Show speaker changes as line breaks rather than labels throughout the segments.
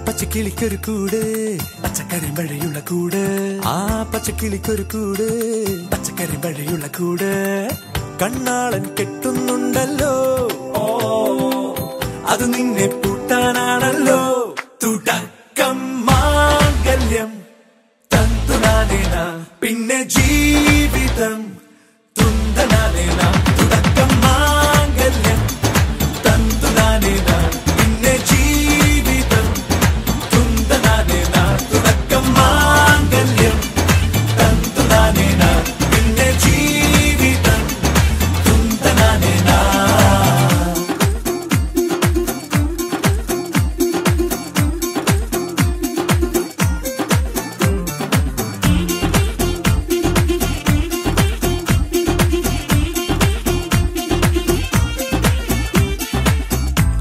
പച്ചക്കിളിക്കൊരു കൂട് പച്ചക്കറി മഴയുള്ള കൂട് ആ പച്ചക്കിളിക്കൊരു കൂട് പച്ചക്കറി മഴയുള്ള കൂട് കണ്ണാളൻ കെട്ടുന്നുണ്ടല്ലോ അത് നിന്നെ പൂട്ടാനാണല്ലോ തുടക്കം മാംഗല്യം തന്തുനാനേന പിന്നെ ജീവിതം തുന്തനാനേന തുടക്കം മാംഗല്യം തന്തുനാനേന പിന്നെ ജീവിതം തുന്തനാനേന തുടക്കം മാംഗല്യം തന്തുനാനേന പിന്നെ ജീവിതം തുന്തനാനേന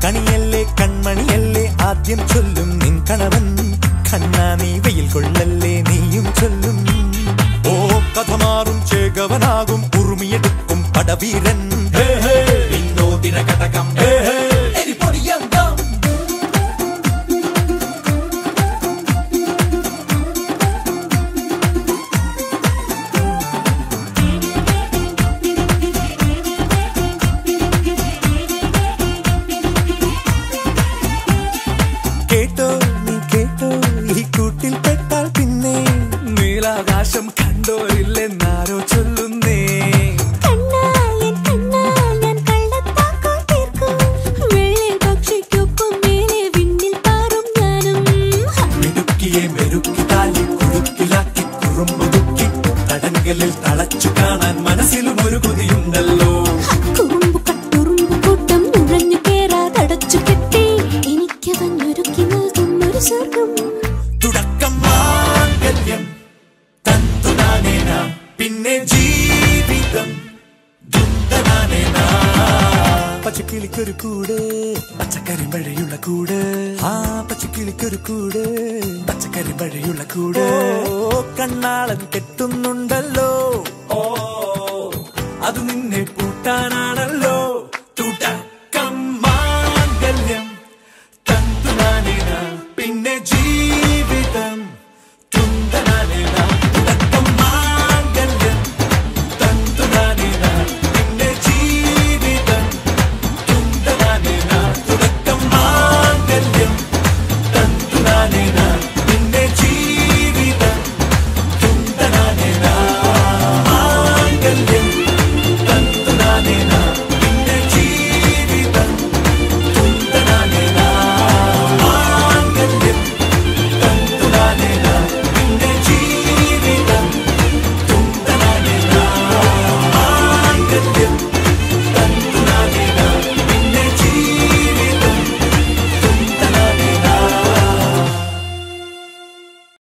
കണിയല്ലേ കൺമണിയല്ലേ ആദ്യം ചൊല്ലും നിൻ കണവൻ കണ്ണാ നീ വെയിൽ കൊള്ളല്ലേ നീയും ചൊല്ലും ഓ കഥ മാറും ചേകവനാകും ഉറുമിയെടുക്കും പടവീരൻ വിനോദിന ഘടകം എരിപൊടിയങ്കം കേട്ടോ നീ കേട്ടോ ഈ കൂട്ടിൽ പെട്ടാൽ പിന്നെ നീലാകാശം കണ്ടോരില്ലെന്നാരോ ചൊല്ലുന്നേ മിടുക്കിയെ മെരുക്കി താലി കുറുക്കിലാക്കി കുറുമ്പുതുക്കി തടങ്കലിൽ തളച്ചു കാണാൻ മനസ്സിലും ഒരു കൊതിയുണ്ടല്ലോ തുടക്കം മാംഗല്യം തന്തുനാനേന പിന്നെ ജീവിതം ദുന്തനാനേന പച്ചക്കിളിക്കൊരു കൂട് പച്ചക്കറി മഴയുള്ള കൂട് ആ പച്ചക്കിളിക്കൊരു കൂട് പച്ചക്കറി മഴയുള്ള കൂട് കണ്ണാളൻ കെട്ടുന്നുണ്ടല്ലോ അത് നിന്നെ പൂട്ടാനാണ്